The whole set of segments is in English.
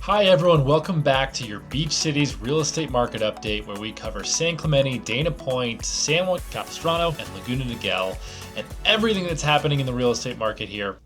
Hi everyone, welcome back to your Beach Cities real estate market update where we cover San Clemente, Dana Point, Juan Capistrano, and Laguna Niguel, and everything that's happening in the real estate market here.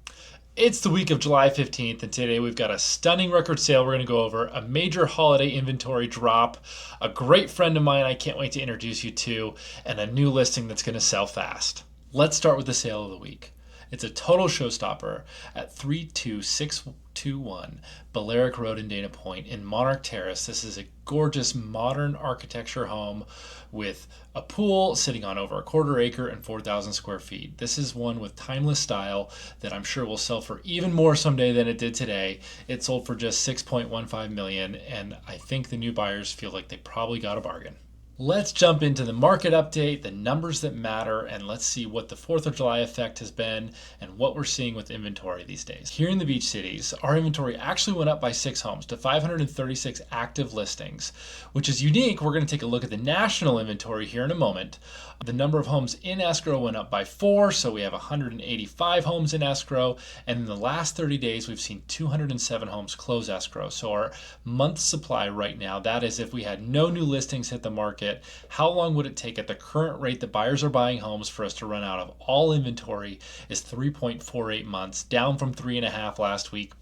It's the week of July 15th, and today we've got a stunning record sale we're going to go over, a major holiday inventory drop, a great friend of mine I can't wait to introduce you to, and a new listing that's going to sell fast. Let's start with the sale of the week. It's a total showstopper at 32621 Balearic Road in Dana Point in Monarch Terrace. This is a gorgeous modern architecture home with a pool sitting on over a quarter acre and 4,000 square feet. This is one with timeless style that I'm sure will sell for even more someday than it did today. It sold for just $6.15 million, and I think the new buyers feel like they probably got a bargain. Let's jump into the market update, the numbers that matter, and let's see what the 4th of July effect has been and what we're seeing with inventory these days. Here in the Beach Cities, our inventory actually went up by 6 homes to 536 active listings, which is unique. We're going to take a look at the national inventory here in a moment. The number of homes in escrow went up by 4, so we have 185 homes in escrow, and in the last 30 days we've seen 207 homes close escrow. So our month supply right now, that is if we had no new listings hit the market, how long would it take at the current rate that buyers are buying homes for us to run out of all inventory is 3.48 months, down from 3.5 last week,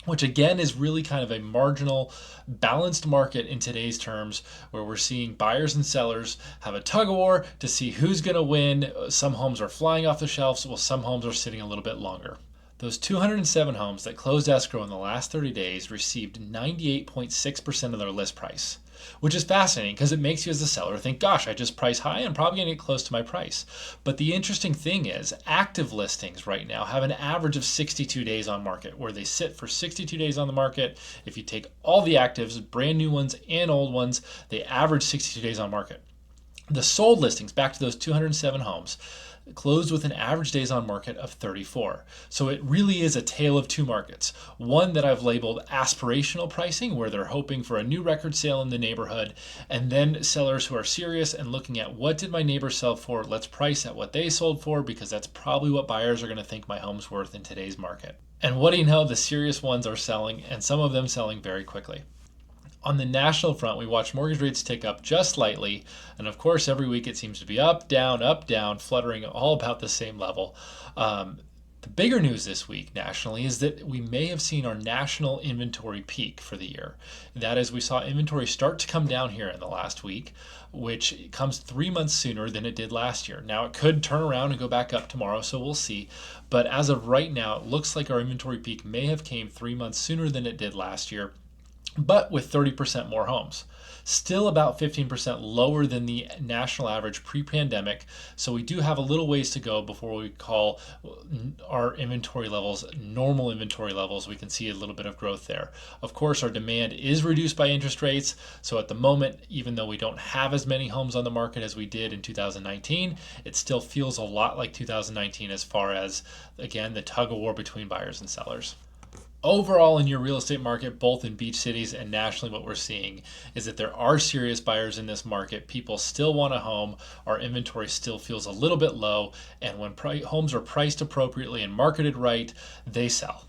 which again is really kind of a marginal balanced market in today's terms, where we're seeing buyers and sellers have a tug of war to see who's going to win. Some homes are flying off the shelves, while some homes are sitting a little bit longer. Those 207 homes that closed escrow in the last 30 days received 98.6% of their list price, which is fascinating because it makes you as a seller think, gosh, I just priced high, I'm probably going to get close to my price. But the interesting thing is active listings right now have an average of 62 days on market, where they sit for 62 days on the market. If you take all the actives, brand new ones and old ones, they average 62 days on market. The sold listings, back to those 207 homes, closed with an average days on market of 34. So it really is a tale of two markets. One that I've labeled aspirational pricing, where they're hoping for a new record sale in the neighborhood, and then sellers who are serious and looking at what did my neighbor sell for, let's price at what they sold for, because that's probably what buyers are going to think my home's worth in today's market. And what do you know, the serious ones are selling, and some of them selling very quickly. On the national front, we watch mortgage rates tick up just slightly, and of course every week it seems to be up, down, fluttering all about the same level. The bigger news this week nationally is that we may have seen our national inventory peak for the year. That is, we saw inventory start to come down here in the last week, which comes 3 months sooner than it did last year. Now it could turn around and go back up tomorrow, so we'll see. But as of right now, it looks like our inventory peak may have came 3 months sooner than it did last year, but with 30% more homes. Still about 15% lower than the national average pre-pandemic, so we do have a little ways to go before we call our inventory levels normal inventory levels. We can see a little bit of growth there. Of course, our demand is reduced by interest rates, so at the moment, even though we don't have as many homes on the market as we did in 2019, it still feels a lot like 2019 as far as, again, the tug of war between buyers and sellers. Overall, in your real estate market, both in Beach Cities and nationally, what we're seeing is that there are serious buyers in this market. People still want a home. Our inventory still feels a little bit low, and when homes are priced appropriately and marketed right, they sell.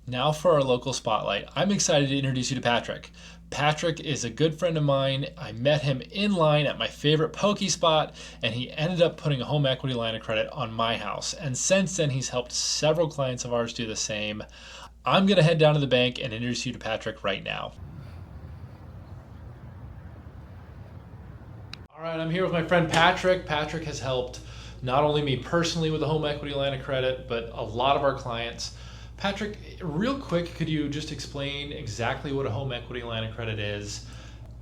Now for our local spotlight, I'm excited to introduce you to Patrick. Patrick is a good friend of mine. I met him in line at my favorite pokey spot, and he ended up putting a home equity line of credit on my house. And since then, he's helped several clients of ours do the same. I'm going to head down to the bank and introduce you to Patrick right now. All right, I'm here with my friend Patrick. Patrick has helped not only me personally with a home equity line of credit, but a lot of our clients. Patrick, real quick, could you just explain exactly what a home equity line of credit is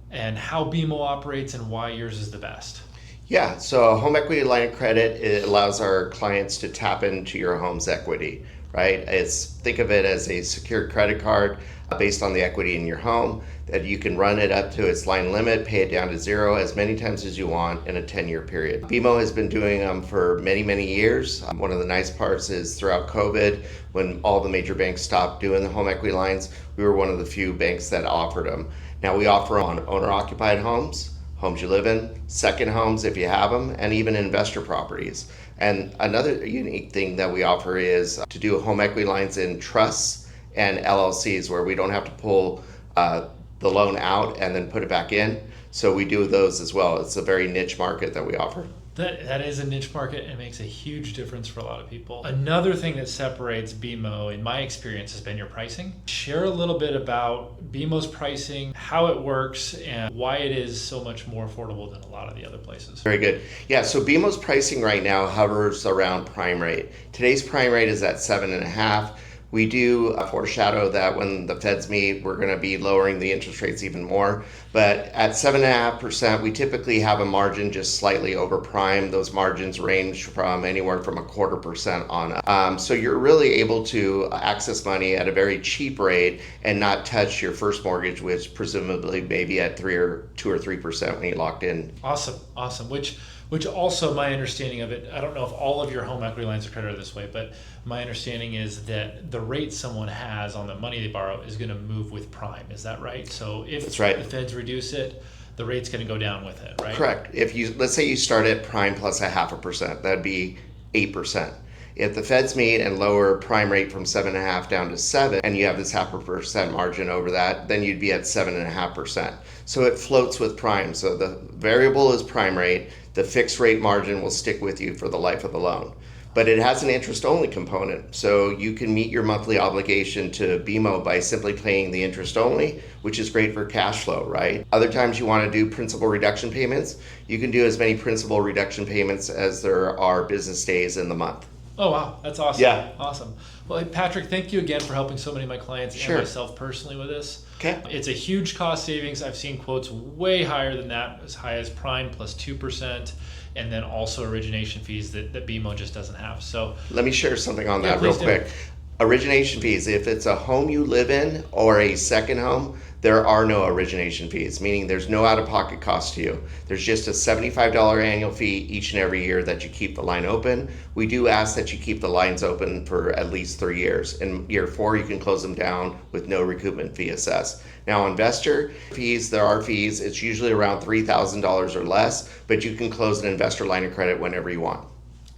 and how BMO operates and why yours is the best? Yeah, so a home equity line of credit, it allows our clients to tap into your home's equity, right? Think of it as a secured credit card based on the equity in your home, that you can run it up to its line limit, pay it down to zero as many times as you want in a 10-year period. BMO has been doing them for many, many years. One of the nice parts is throughout COVID, when all the major banks stopped doing the home equity lines, we were one of the few banks that offered them. Now we offer on owner-occupied homes, homes you live in, second homes if you have them, and even investor properties. And another unique thing that we offer is to do home equity lines in trusts and LLCs where we don't have to pull the loan out and then put it back in. So we do those as well. It's a very niche market that we offer. That is a niche market and makes a huge difference for a lot of people. Another thing that separates BMO, in my experience, has been your pricing. Share a little bit about BMO's pricing, how it works, and why it is so much more affordable than a lot of the other places. Very good. Yeah, so BMO's pricing right now hovers around prime rate. Today's prime rate is at 7.5. We do foreshadow that when the Feds meet, we're going to be lowering the interest rates even more. But at 7.5%, we typically have a margin just slightly over prime. Those margins range from anywhere from 0.25% on up. So you're really able to access money at a very cheap rate and not touch your first mortgage, which presumably maybe at 2 or 3% when you locked in. Awesome. Which also, my understanding of it, I don't know if all of your home equity lines of credit are this way, but my understanding is that the rate someone has on the money they borrow is going to move with prime. Is that right? So if That's right. The Feds reduce it, the rate's going to go down with it, right? Correct. Let's say you start at prime plus 0.5%, that'd be 8%. If the Feds meet and lower prime rate from 7.5 down to 7, and you have this 0.5% margin over that, then you'd be at 7.5%. So it floats with prime. So the variable is prime rate. The fixed rate margin will stick with you for the life of the loan. But it has an interest-only component, so you can meet your monthly obligation to BMO by simply paying the interest-only, which is great for cash flow, right? Other times you want to do principal reduction payments, you can do as many principal reduction payments as there are business days in the month. Oh, wow. That's awesome. Yeah. Awesome. Well, Patrick, thank you again for helping so many of my clients Sure. and myself personally with this. Okay. It's a huge cost savings. I've seen quotes way higher than that, as high as prime plus 2%, and then also origination fees that BMO just doesn't have. So Let me share something on Yeah, that real please do. quick. Origination fees, if it's a home you live in or a second home, there are no origination fees, meaning there's no out-of-pocket cost to you. There's just a $75 annual fee each and every year that you keep the line open. We do ask that you keep the lines open for at least 3 years. In year 4, you can close them down with no recoupment fee assessed. Now, investor fees, there are fees. It's usually around $3,000 or less, but you can close an investor line of credit whenever you want.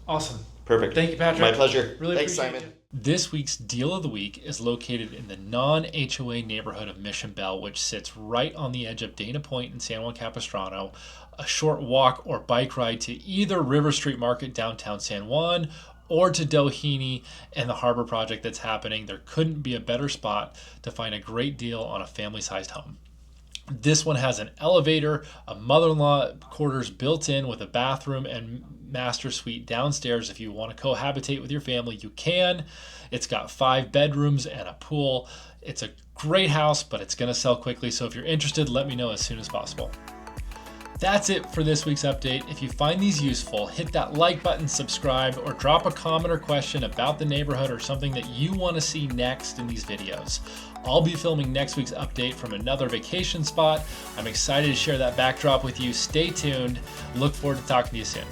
awesome. Perfect. Thank you, Patrick. My pleasure. Really Thanks, appreciate Simon. it. This week's Deal of the Week is located in the non-HOA neighborhood of Mission Bell, which sits right on the edge of Dana Point and San Juan Capistrano, a short walk or bike ride to either River Street Market downtown San Juan or to Doheny and the Harbor Project that's happening. There couldn't be a better spot to find a great deal on a family-sized home. This one has an elevator, a mother-in-law quarters built in with a bathroom and master suite downstairs. If you want to cohabitate with your family, you can. It's got 5 bedrooms and a pool. It's a great house, but it's going to sell quickly. So if you're interested, let me know as soon as possible. That's it for this week's update. If you find these useful, hit that like button, subscribe, or drop a comment or question about the neighborhood or something that you want to see next in these videos. I'll be filming next week's update from another vacation spot. I'm excited to share that backdrop with you. Stay tuned. Look forward to talking to you soon.